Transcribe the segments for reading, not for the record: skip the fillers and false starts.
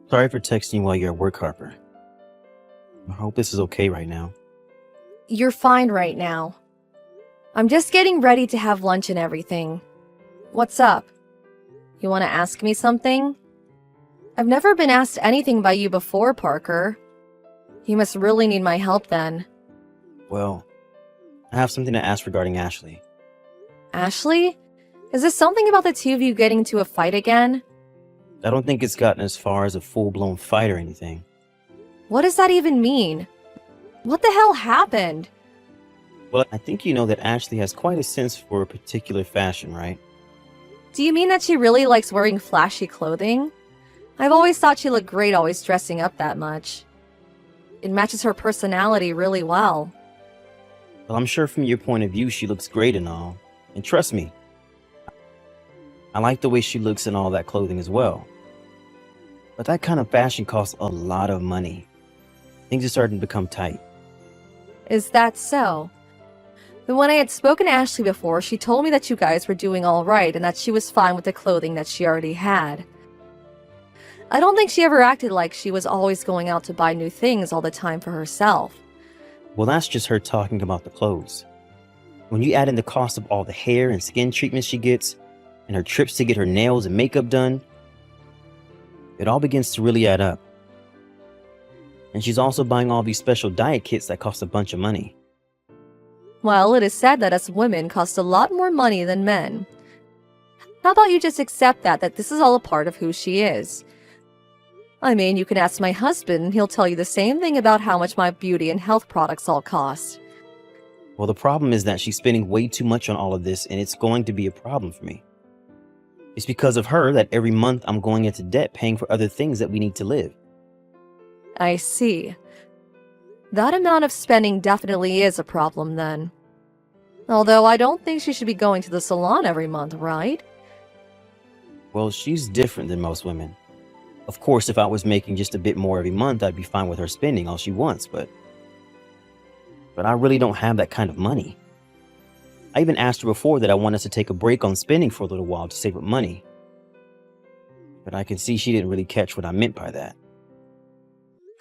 Sorry for texting you while you're at work, Harper. I hope this is okay right now. You're fine right now. I'm just getting ready to have lunch and everything. What's up? You want to ask me something? I've never been asked anything by you before, Parker. You must really need my help then. Well, I have something to ask regarding Ashley. Ashley? Is this something about the two of you getting into a fight again? I don't think it's gotten as far as a full-blown fight or anything. What does that even mean? What the hell happened? Well, I think you know that Ashley has quite a sense for a particular fashion, right? Do you mean that she really likes wearing flashy clothing? I've always thought she looked great always dressing up that much. It matches her personality really well. Well, I'm sure from your point of view she looks great and all. And trust me, I like the way she looks in all that clothing as well. But that kind of fashion costs a lot of money. Things are starting to become tight. Is that so? Then when I had spoken to Ashley before, she told me that you guys were doing all right and that she was fine with the clothing that she already had. I don't think she ever acted like she was always going out to buy new things all the time for herself. Well, that's just her talking about the clothes. When you add in the cost of all the hair and skin treatments she gets, and her trips to get her nails and makeup done, it all begins to really add up. And she's also buying all these special diet kits that cost a bunch of money. Well, it is said that us women cost a lot more money than men. How about you just accept that this is all a part of who she is? I mean, you can ask my husband and he'll tell you the same thing about how much my beauty and health products all cost. Well, the problem is that she's spending way too much on all of this, and it's going to be a problem for me. It's because of her that every month I'm going into debt paying for other things that we need to live. I see. That amount of spending definitely is a problem then. Although I don't think she should be going to the salon every month, right? Well, she's different than most women. Of course, if I was making just a bit more every month, I'd be fine with her spending all she wants, but I really don't have that kind of money. I even asked her before that I wanted to take a break on spending for a little while to save up money. But I can see she didn't really catch what I meant by that.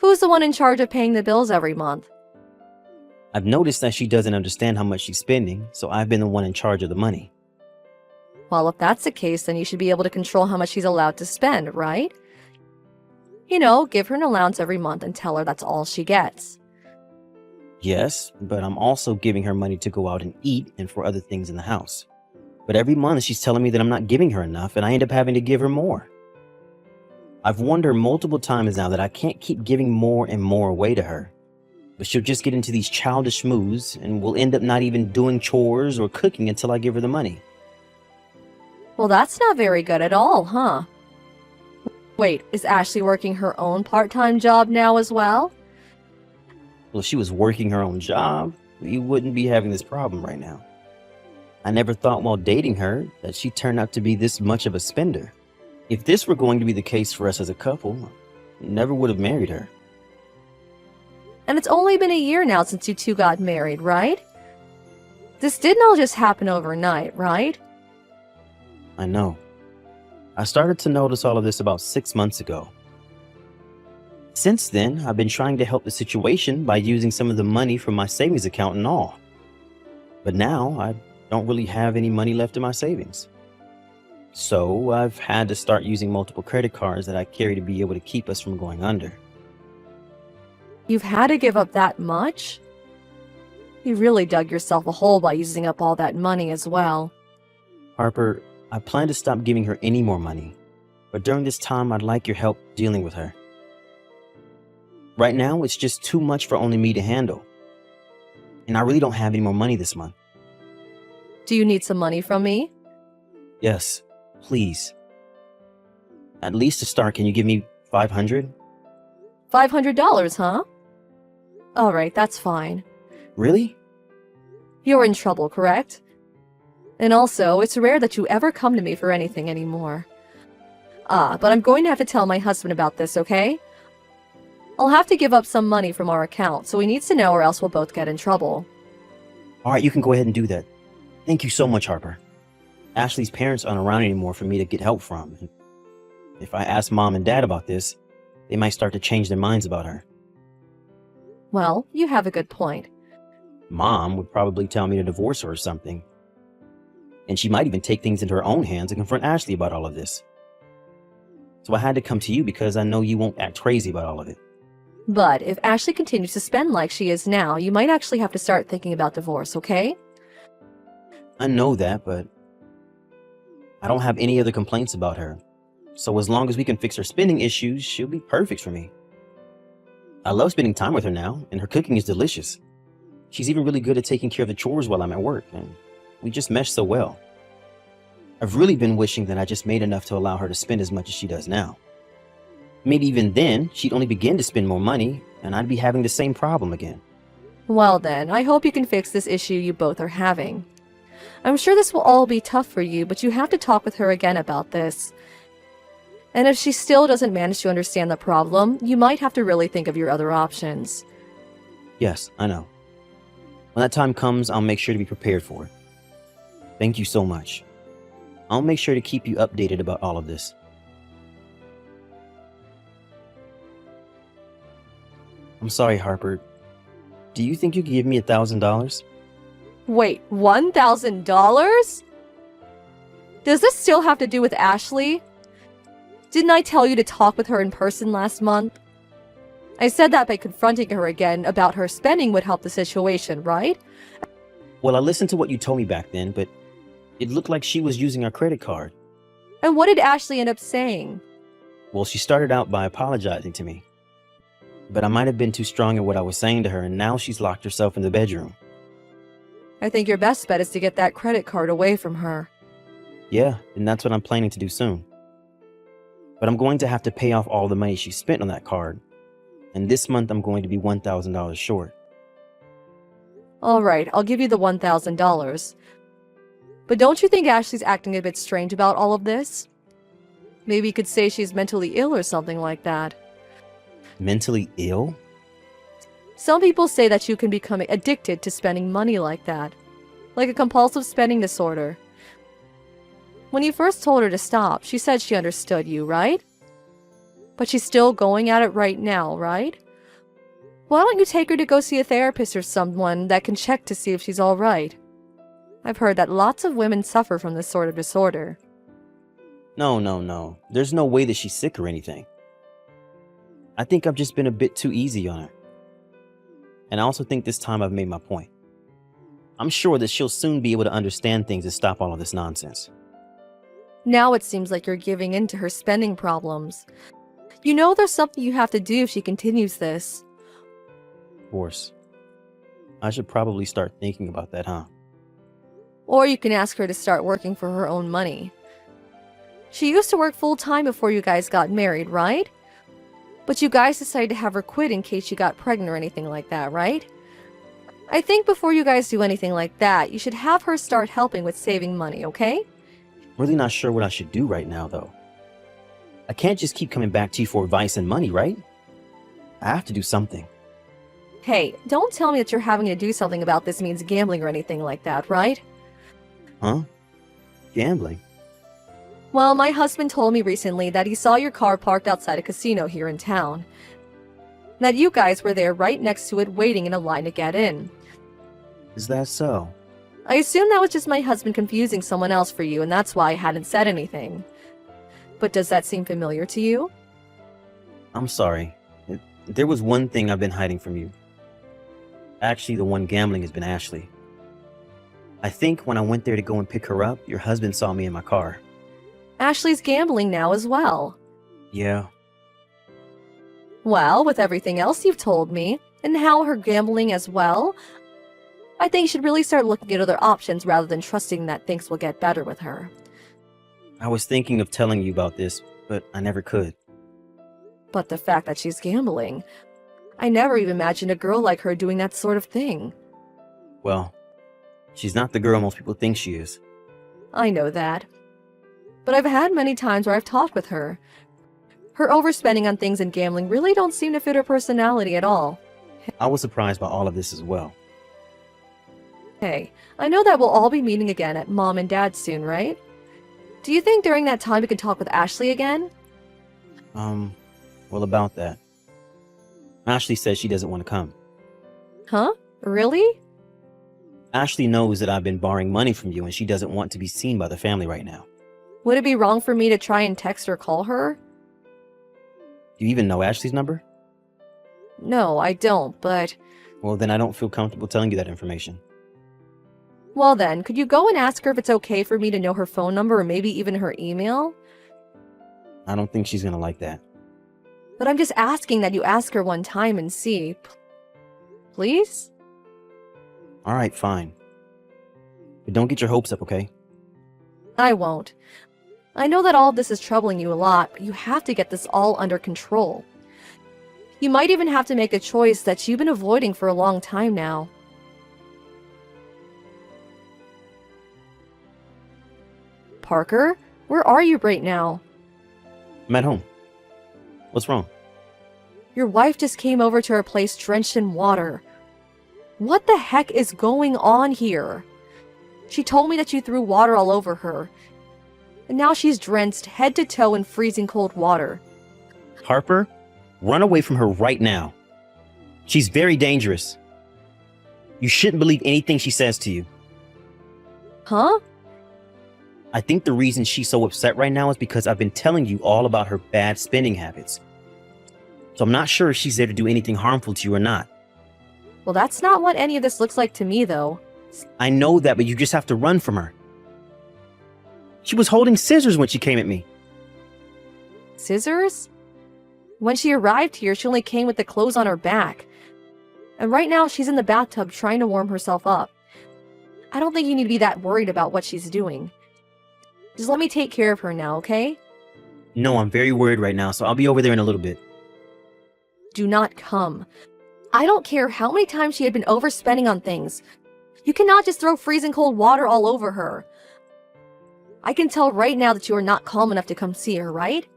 Who's the one in charge of paying the bills every month? I've noticed that she doesn't understand how much she's spending, so I've been the one in charge of the money. Well, if that's the case, then you should be able to control how much she's allowed to spend, right? You know, give her an allowance every month and tell her that's all she gets. Yes, but I'm also giving her money to go out and eat and for other things in the house. But every month she's telling me that I'm not giving her enough and I end up having to give her more. I've warned her multiple times now that I can't keep giving more and more away to her. But she'll just get into these childish moods and we'll end up not even doing chores or cooking until I give her the money. Well, that's not very good at all, huh? Wait, is Ashley working her own part-time job now as well? Well, if she was working her own job, we wouldn't be having this problem right now. I never thought while dating her that she turned out to be this much of a spender. If this were going to be the case for us as a couple, I never would have married her. And it's only been a year now since you two got married, right? This didn't all just happen overnight, right? I know. I started to notice all of this about 6 months ago. Since then, I've been trying to help the situation by using some of the money from my savings account and all. But now, I don't really have any money left in my savings. So, I've had to start using multiple credit cards that I carry to be able to keep us from going under. You've had to give up that much? You really dug yourself a hole by using up all that money as well. Harper, I plan to stop giving her any more money. But during this time, I'd like your help dealing with her. Right now, it's just too much for only me to handle. And I really don't have any more money this month. Do you need some money from me? Yes, please. At least to start, can you give me $500? $500, huh? Alright, that's fine. Really? You're in trouble, correct? And also, it's rare that you ever come to me for anything anymore. But I'm going to have to tell my husband about this, okay? I'll have to give up some money from our account, so he needs to know or else we'll both get in trouble. Alright, you can go ahead and do that. Thank you so much, Harper. Ashley's parents aren't around anymore for me to get help from. If I ask Mom and Dad about this, they might start to change their minds about her. Well, you have a good point. Mom would probably tell me to divorce her or something. And she might even take things into her own hands and confront Ashley about all of this. So I had to come to you because I know you won't act crazy about all of it. But if Ashley continues to spend like she is now, you might actually have to start thinking about divorce, okay? I know that, but I don't have any other complaints about her. So as long as we can fix her spending issues, she'll be perfect for me. I love spending time with her now, and her cooking is delicious. She's even really good at taking care of the chores while I'm at work, and we just mesh so well. I've really been wishing that I just made enough to allow her to spend as much as she does now. Maybe even then, she'd only begin to spend more money, and I'd be having the same problem again. Well then, I hope you can fix this issue you both are having. I'm sure this will all be tough for you, but you have to talk with her again about this. And if she still doesn't manage to understand the problem, you might have to really think of your other options. Yes, I know. When that time comes, I'll make sure to be prepared for it. Thank you so much. I'll make sure to keep you updated about all of this. I'm sorry, Harper. Do you think you could give me $1,000? Wait, $1,000? Does this still have to do with Ashley? Didn't I tell you to talk with her in person last month? I said that by confronting her again about her spending would help the situation, right? Well, I listened to what you told me back then, but it looked like she was using our credit card. And what did Ashley end up saying? Well, she started out by apologizing to me. But I might have been too strong at what I was saying to her, and now she's locked herself in the bedroom. I think your best bet is to get that credit card away from her. Yeah, and that's what I'm planning to do soon. But I'm going to have to pay off all the money she spent on that card. And this month I'm going to be $1,000 short. Alright, I'll give you the $1,000. But don't you think Ashley's acting a bit strange about all of this? Maybe you could say she's mentally ill or something like that. Mentally ill? Some people say that you can become addicted to spending money like that. Like a compulsive spending disorder. When you first told her to stop, she said she understood you, right? But she's still going at it right now, right? Why don't you take her to go see a therapist or someone that can check to see if she's alright? I've heard that lots of women suffer from this sort of disorder. No. There's no way that she's sick or anything. I think I've just been a bit too easy on her. And I also think this time I've made my point. I'm sure that she'll soon be able to understand things and stop all of this nonsense. Now it seems like you're giving in to her spending problems. You know there's something you have to do if she continues this. Of course. I should probably start thinking about that, huh? Or you can ask her to start working for her own money. She used to work full-time before you guys got married, right? But you guys decided to have her quit in case you got pregnant or anything like that, right? I think before you guys do anything like that, you should have her start helping with saving money, okay? Really not sure what I should do right now, though. I can't just keep coming back to you for advice and money, right? I have to do something. Hey, don't tell me that you're having to do something about this means gambling or anything like that, right? Huh? Gambling? Well, my husband told me recently that he saw your car parked outside a casino here in town. That you guys were there right next to it waiting in a line to get in. Is that so? I assume that was just my husband confusing someone else for you, and that's why I hadn't said anything. But does that seem familiar to you? I'm sorry. There was one thing I've been hiding from you. Actually, the one gambling has been Ashley. I think when I went there to go and pick her up, your husband saw me in my car. Ashley's gambling now as well. Yeah. Well, with everything else you've told me, and how her gambling as well, I think you should really start looking at other options rather than trusting that things will get better with her. I was thinking of telling you about this, but I never could. But the fact that she's gambling, I never even imagined a girl like her doing that sort of thing. Well, she's not the girl most people think she is. I know that. But I've had many times where I've talked with her. Her overspending on things and gambling really don't seem to fit her personality at all. I was surprised by all of this as well. Hey, I know that we'll all be meeting again at Mom and Dad soon, right? Do you think during that time we can talk with Ashley again? Well, about that. Ashley says she doesn't want to come. Huh? Really? Ashley knows that I've been borrowing money from you and she doesn't want to be seen by the family right now. Would it be wrong for me to try and text or call her? Do you even know Ashley's number? No, I don't, but... Well, then I don't feel comfortable telling you that information. Well then, could you go and ask her if it's okay for me to know her phone number or maybe even her email? I don't think she's gonna like that. But I'm just asking that you ask her one time and see. Please? Alright, fine. But don't get your hopes up, okay? I won't. I know that all of this is troubling you a lot, but you have to get this all under control. You might even have to make a choice that you've been avoiding for a long time now. Parker, where are you right now? I'm at home. What's wrong? Your wife just came over to our place drenched in water. What the heck is going on here? She told me that you threw water all over her. And now she's drenched head to toe in freezing cold water. Harper, run away from her right now. She's very dangerous. You shouldn't believe anything she says to you. Huh? I think the reason she's so upset right now is because I've been telling you all about her bad spending habits. So I'm not sure if she's there to do anything harmful to you or not. Well, that's not what any of this looks like to me, though. I know that, but you just have to run from her. She was holding scissors when she came at me. Scissors? When she arrived here, she only came with the clothes on her back. And right now, she's in the bathtub trying to warm herself up. I don't think you need to be that worried about what she's doing. Just let me take care of her now, okay? No, I'm very worried right now, so I'll be over there in a little bit. Do not come. I don't care how many times she had been overspending on things. You cannot just throw freezing cold water all over her. I can tell right now that you are not calm enough to come see her, right?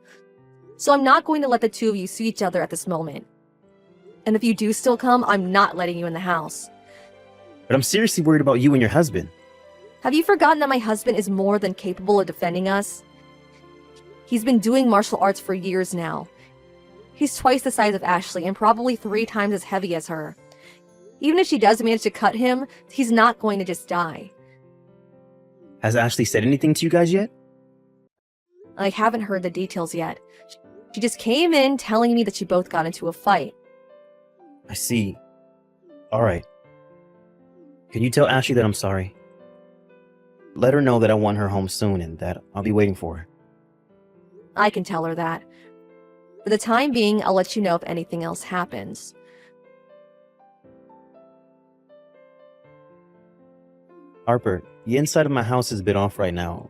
So I'm not going to let the two of you see each other at this moment. And if you do still come, I'm not letting you in the house. But I'm seriously worried about you and your husband. Have you forgotten that my husband is more than capable of defending us? He's been doing martial arts for years now. He's twice the size of Ashley and probably 3 times as heavy as her. Even if she does manage to cut him, he's not going to just die. Has Ashley said anything to you guys yet? I haven't heard the details yet. She just came in telling me that you both got into a fight. I see. Alright. Can you tell Ashley that I'm sorry? Let her know that I want her home soon and that I'll be waiting for her. I can tell her that. For the time being, I'll let you know if anything else happens. Harper, the inside of my house is a bit off right now.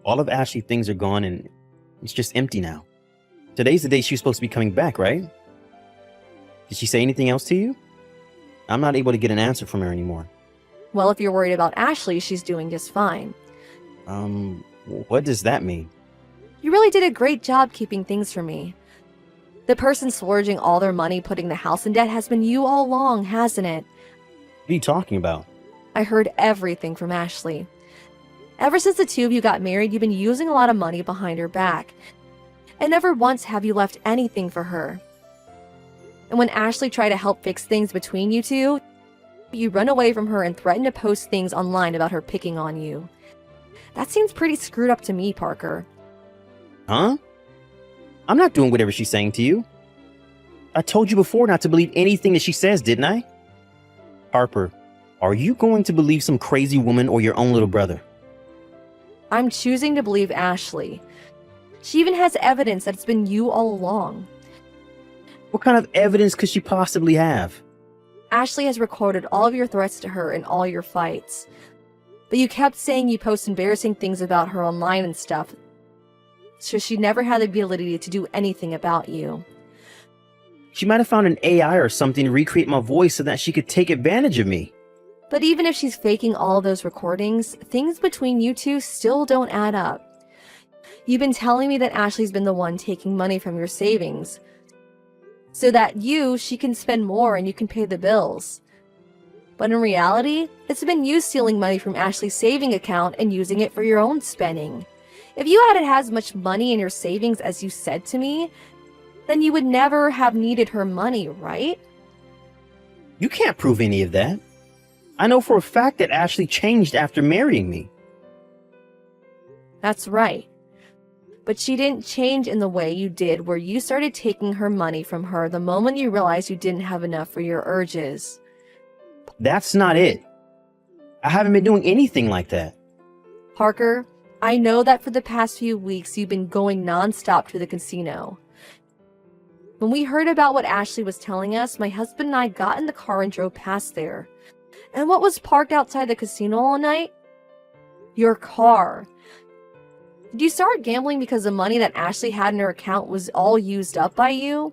All of Ashley's things are gone and it's just empty now. Today's the day she was supposed to be coming back, right? Did she say anything else to you? I'm not able to get an answer from her anymore. Well, if you're worried about Ashley, she's doing just fine. What does that mean? You really did a great job keeping things from me. The person splurging all their money putting the house in debt has been you all along, hasn't it? What are you talking about? I heard everything from Ashley. Ever since the two of you got married, you've been using a lot of money behind her back. And never once have you left anything for her. And when Ashley tried to help fix things between you two, you run away from her and threaten to post things online about her picking on you. That seems pretty screwed up to me, Parker. Huh? I'm not doing whatever she's saying to you. I told you before not to believe anything that she says, didn't I? Harper, are you going to believe some crazy woman or your own little brother? I'm choosing to believe Ashley. She even has evidence that it's been you all along. What kind of evidence could she possibly have? Ashley has recorded all of your threats to her and all your fights. But you kept saying you post embarrassing things about her online and stuff, so she never had the ability to do anything about you. She might have found an AI or something to recreate my voice so that she could take advantage of me. But even if she's faking all of those recordings, things between you two still don't add up. You've been telling me that Ashley's been the one taking money from your savings, so that she can spend more and you can pay the bills. But in reality, it's been you stealing money from Ashley's saving account and using it for your own spending. If you hadn't had as much money in your savings as you said to me, then you would never have needed her money, right? You can't prove any of that. I know for a fact that Ashley changed after marrying me. That's right. But she didn't change in the way you did, where you started taking her money from her the moment you realized you didn't have enough for your urges. That's not it. I haven't been doing anything like that. Parker, I know that for the past few weeks you've been going nonstop to the casino. When we heard about what Ashley was telling us, my husband and I got in the car and drove past there. And what was parked outside the casino all night? Your car. Did you start gambling because the money that Ashley had in her account was all used up by you?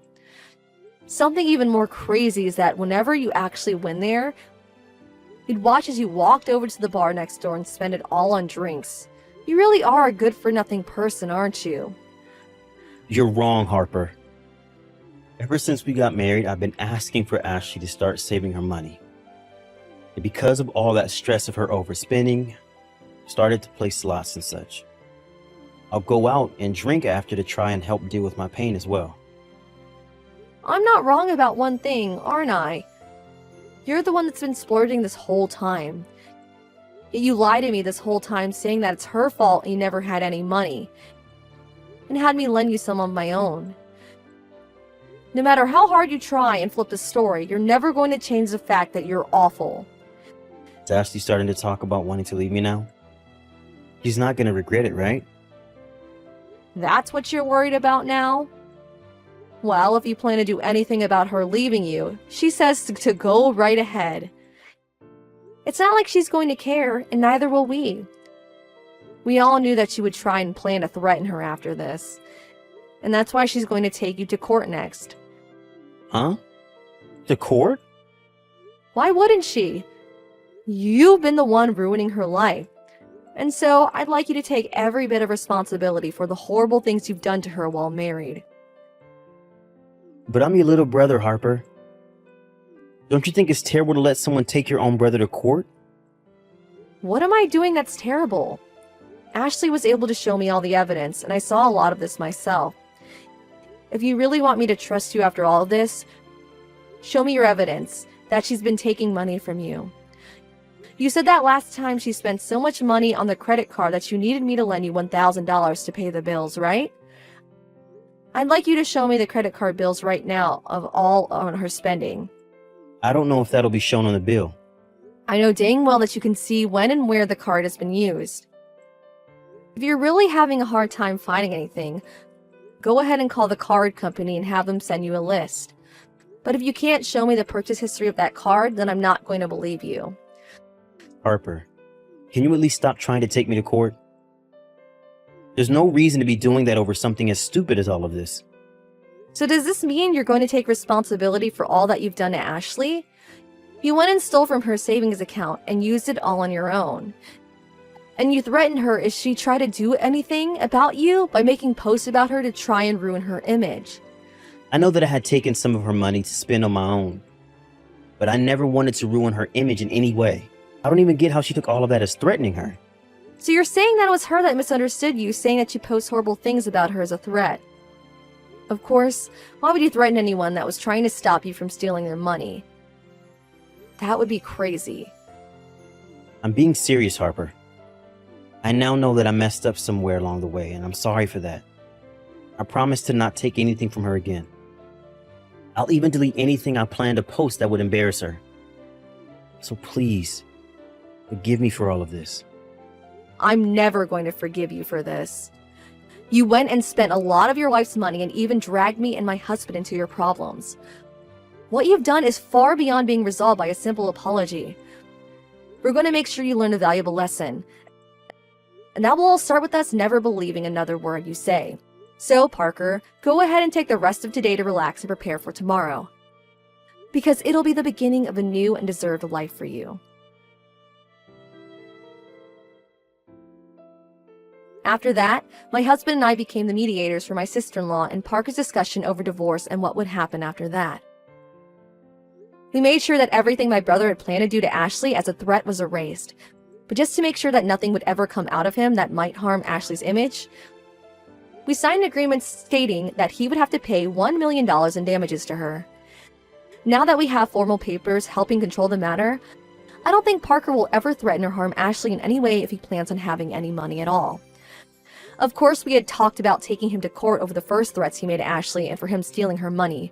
Something even more crazy is that whenever you actually went there, you'd watch as you walked over to the bar next door and spend it all on drinks. You really are a good-for-nothing person, aren't you? You're wrong, Harper. Ever since we got married, I've been asking for Ashley to start saving her money. And because of all that stress of her overspending, started to play slots and such. I'll go out and drink after to try and help deal with my pain as well. I'm not wrong about one thing, aren't I? You're the one that's been splurging this whole time. Yet you lied to me this whole time saying that it's her fault you never had any money, and had me lend you some of my own. No matter how hard you try and flip the story, you're never going to change the fact that you're awful. Is Ashley starting to talk about wanting to leave me now? She's not going to regret it, right? That's what you're worried about now? Well, if you plan to do anything about her leaving you, she says to go right ahead. It's not like she's going to care, and neither will we. We all knew that she would try and plan to threaten her after this. And that's why she's going to take you to court next. Huh? To court? Why wouldn't she? You've been the one ruining her life. And so, I'd like you to take every bit of responsibility for the horrible things you've done to her while married. But I'm your little brother, Harper. Don't you think it's terrible to let someone take your own brother to court? What am I doing that's terrible? Ashley was able to show me all the evidence, and I saw a lot of this myself. If you really want me to trust you after all of this, show me your evidence that she's been taking money from you. You said that last time she spent so much money on the credit card that you needed me to lend you $1,000 to pay the bills, right? I'd like you to show me the credit card bills right now of all on her spending. I don't know if that'll be shown on the bill. I know dang well that you can see when and where the card has been used. If you're really having a hard time finding anything, go ahead and call the card company and have them send you a list. But if you can't show me the purchase history of that card, then I'm not going to believe you. Harper, can you at least stop trying to take me to court? There's no reason to be doing that over something as stupid as all of this. So does this mean you're going to take responsibility for all that you've done to Ashley? You went and stole from her savings account and used it all on your own. And you threatened her if she tried to do anything about you by making posts about her to try and ruin her image. I know that I had taken some of her money to spend on my own, but I never wanted to ruin her image in any way. I don't even get how she took all of that as threatening her. So you're saying that it was her that misunderstood you, saying that you post horrible things about her as a threat. Of course, why would you threaten anyone that was trying to stop you from stealing their money? That would be crazy. I'm being serious, Harper. I now know that I messed up somewhere along the way, and I'm sorry for that. I promise to not take anything from her again. I'll even delete anything I plan to post that would embarrass her. So please, forgive me for all of this. I'm never going to forgive you for this. You went and spent a lot of your wife's money and even dragged me and my husband into your problems. What you've done is far beyond being resolved by a simple apology. We're going to make sure you learn a valuable lesson. And that will all start with us never believing another word you say. So, Parker, go ahead and take the rest of today to relax and prepare for tomorrow. Because it'll be the beginning of a new and deserved life for you. After that, my husband and I became the mediators for my sister-in-law and Parker's discussion over divorce and what would happen after that. We made sure that everything my brother had planned to do to Ashley as a threat was erased. But just to make sure that nothing would ever come out of him that might harm Ashley's image, We signed an agreement stating that he would have to pay $1 million in damages to her. Now that we have formal papers helping control the matter, I don't think Parker will ever threaten or harm Ashley in any way if he plans on having any money at all. Of course, we had talked about taking him to court over the first threats he made to Ashley and for him stealing her money.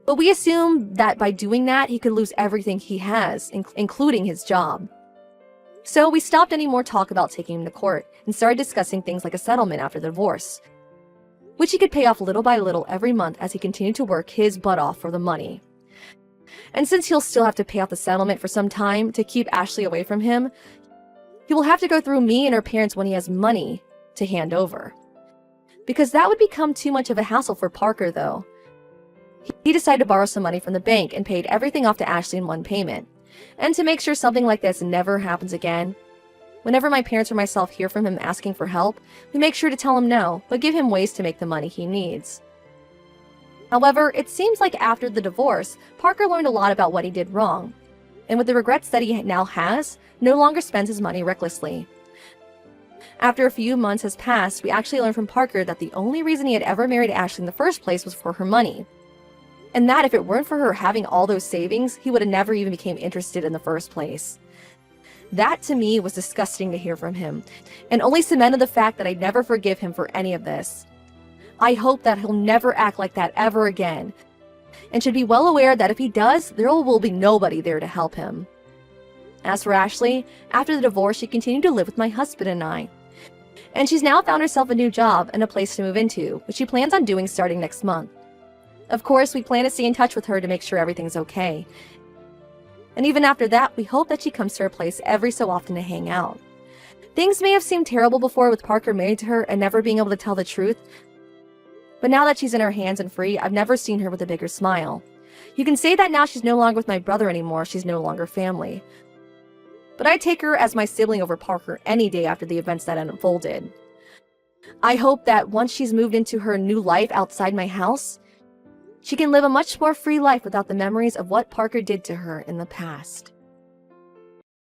But we assumed that by doing that, he could lose everything he has, including his job. So we stopped any more talk about taking him to court and started discussing things like a settlement after the divorce, which he could pay off little by little every month as he continued to work his butt off for the money. And since he'll still have to pay off the settlement for some time to keep Ashley away from him, he will have to go through me and her parents when he has money to hand over. Because that would become too much of a hassle for Parker, though. He decided to borrow some money from the bank and paid everything off to Ashley in one payment. And to make sure something like this never happens again, whenever my parents or myself hear from him asking for help, we make sure to tell him no, but give him ways to make the money he needs. However, it seems like after the divorce, Parker learned a lot about what he did wrong, and with the regrets that he now has, no longer spends his money recklessly. After a few months has passed, we actually learned from Parker that the only reason he had ever married Ashley in the first place was for her money, and that if it weren't for her having all those savings, he would have never even became interested in the first place. That to me was disgusting to hear from him, and only cemented the fact that I'd never forgive him for any of this. I hope that he'll never act like that ever again, and should be well aware that if he does, there will be nobody there to help him. As for Ashley, after the divorce, she continued to live with my husband and I. And she's now found herself a new job and a place to move into, which she plans on doing starting next month. Of course, we plan to stay in touch with her to make sure everything's okay. And even after that, we hope that she comes to our place every so often to hang out. Things may have seemed terrible before with Parker married to her and never being able to tell the truth, but now that she's in her hands and free, I've never seen her with a bigger smile. You can say that now she's no longer with my brother anymore, she's no longer family. But I take her as my sibling over Parker any day after the events that unfolded. I hope that once she's moved into her new life outside my house, she can live a much more free life without the memories of what Parker did to her in the past.